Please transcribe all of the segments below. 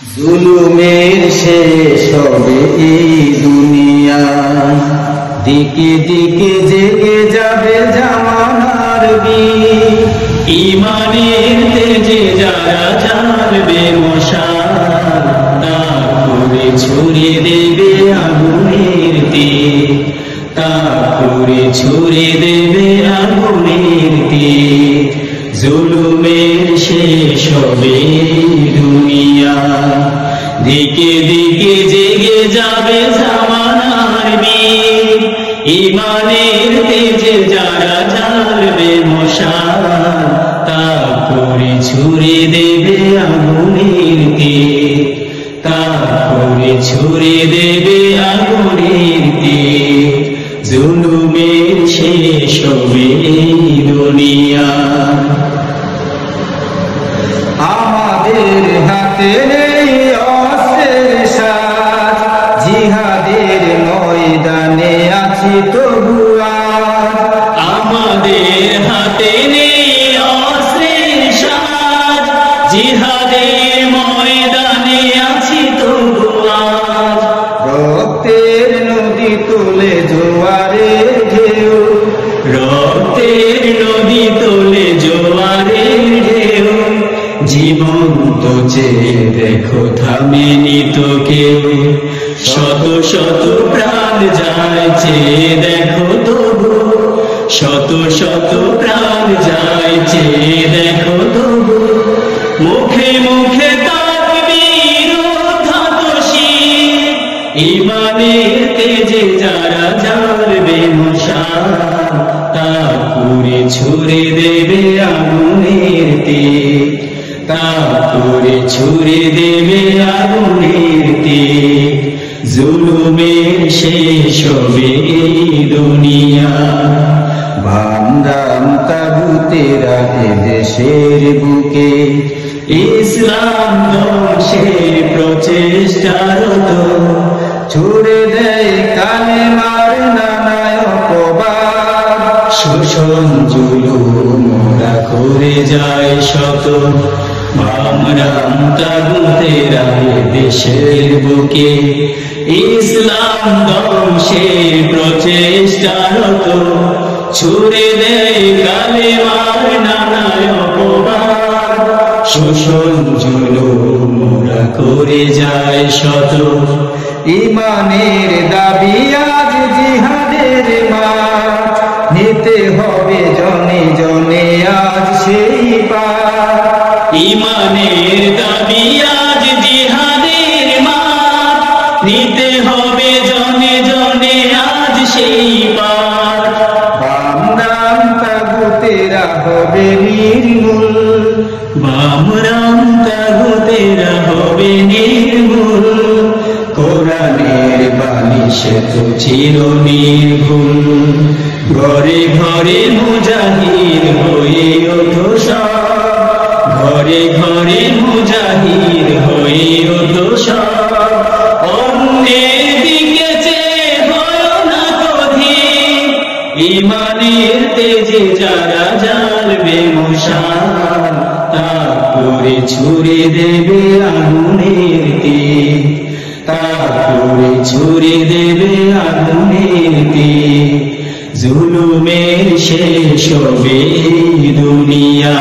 জুলুমের শেষ হবে এই দুনিয়া, দিকে দিকে জেগে যাবে জামানার বীর। ইমানের তেজে যারা জ্বালবে মশাল, তারপরে ছড়িয়ে দেবে আগুনের তীর, তারপরে ছড়িয়ে দেবে আগুনের তীর। জুলুমের শেষ হবে দুনিয়া, দিকে দিকে জেগে যাবে জামানার বীর। ইমানের তেজে যারা জ্বালবে মশাল, তারপরে ছড়িয়ে দেবে আগুনের তীর, তারপরে ছড়িয়ে দেবে আগুনের তীর। জুলুমের শেষ হবে দুনিয়া। আমাদের হাতে নেই অস্ত্রের সাজ, জিহাদের ময়দানে আছি তবু আজ। আমাদের হাতে নেই অস্ত্রের সাজ, জিহাদের ময়দানে আছি তবু আজ। রক্তের নদী তোলে জোয়ারের ঢেউ, রক্তের নদী তোলে জোয়ারের ঢেউ। জীবন তো চেয়ে দেখো থামেনি তো কেউ, শত শত প্রাণ যায় চেয়ে দেখো তবু, শত শত প্রাণ যায় চেয়ে দেখো তবু। মুখে মুখে তাকবীর উদ্ধত শির, ইমানের তেজে যারা জ্বালবে মশাল, তারপরে ছুড়ে দেবে আগুনের তীর, তারপরে ছুড়ে দেবে আগুনের তীর। জুলুমের শেষ হবে দুনিয়া। বান্দাম তাগুতেরা এ দেশের বুকে, ইসলাম ধ্বংসের প্রচেষ্টারত, ছুড়ে দেয় কালেমার নানায় অপবাদ। শোষণ জুলুম ওরা করে যায় শত, বামরাম তাগুতেরা এ দেশের বুকে। ইসলাম ধ্বংসের প্রচেষ্টারত, ছুড়ে দেয় কালেমার নানায় অপবাদ। শোষণ জুলুম ওরা করে যায় শত, ইমানের দাবি আজ জিহাদের মাঠ, নিতে হবে জনে জনে আজ সেই পার। ইমানের দাবি আজ জিহাদের মাঠ, নিতে হবে জনে জনে আজ সেই পার। বামরাম তাগুতেরা হবে নির্মূল, বামরাম তাগুতেরা হবে নির্মূল। কোরআনের বাণী সে তো ছিল নির্ভুল, ঘরে ঘরে মুজাহিদ হয়ে ওঠো সব, ঘরে ঘরে মুজাহিদ হয়ে ওঠো সব। অন্যের দিকে চেয়ে হয় না অধীর, ইমানের তেজে যারা জ্বালবে মশাল, তারপরে ছুড়ে দেবে আগুনের তীর, তারপরে ছুড়ে দেবে আগুনের তীর। জুলুমের শেষ হবে দুনিয়া,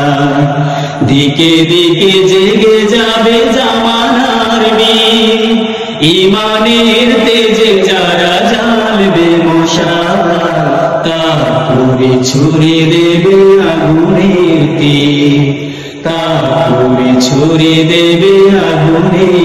দিকে দিকে জেগে যাবে জামানার বীর। ইমানের তেজে যারা জ্বালবে মশাল, তারপরে ছুড়ে দেবে আগুনের তীর, তারপরে ছুড়ে দেবে আগুনের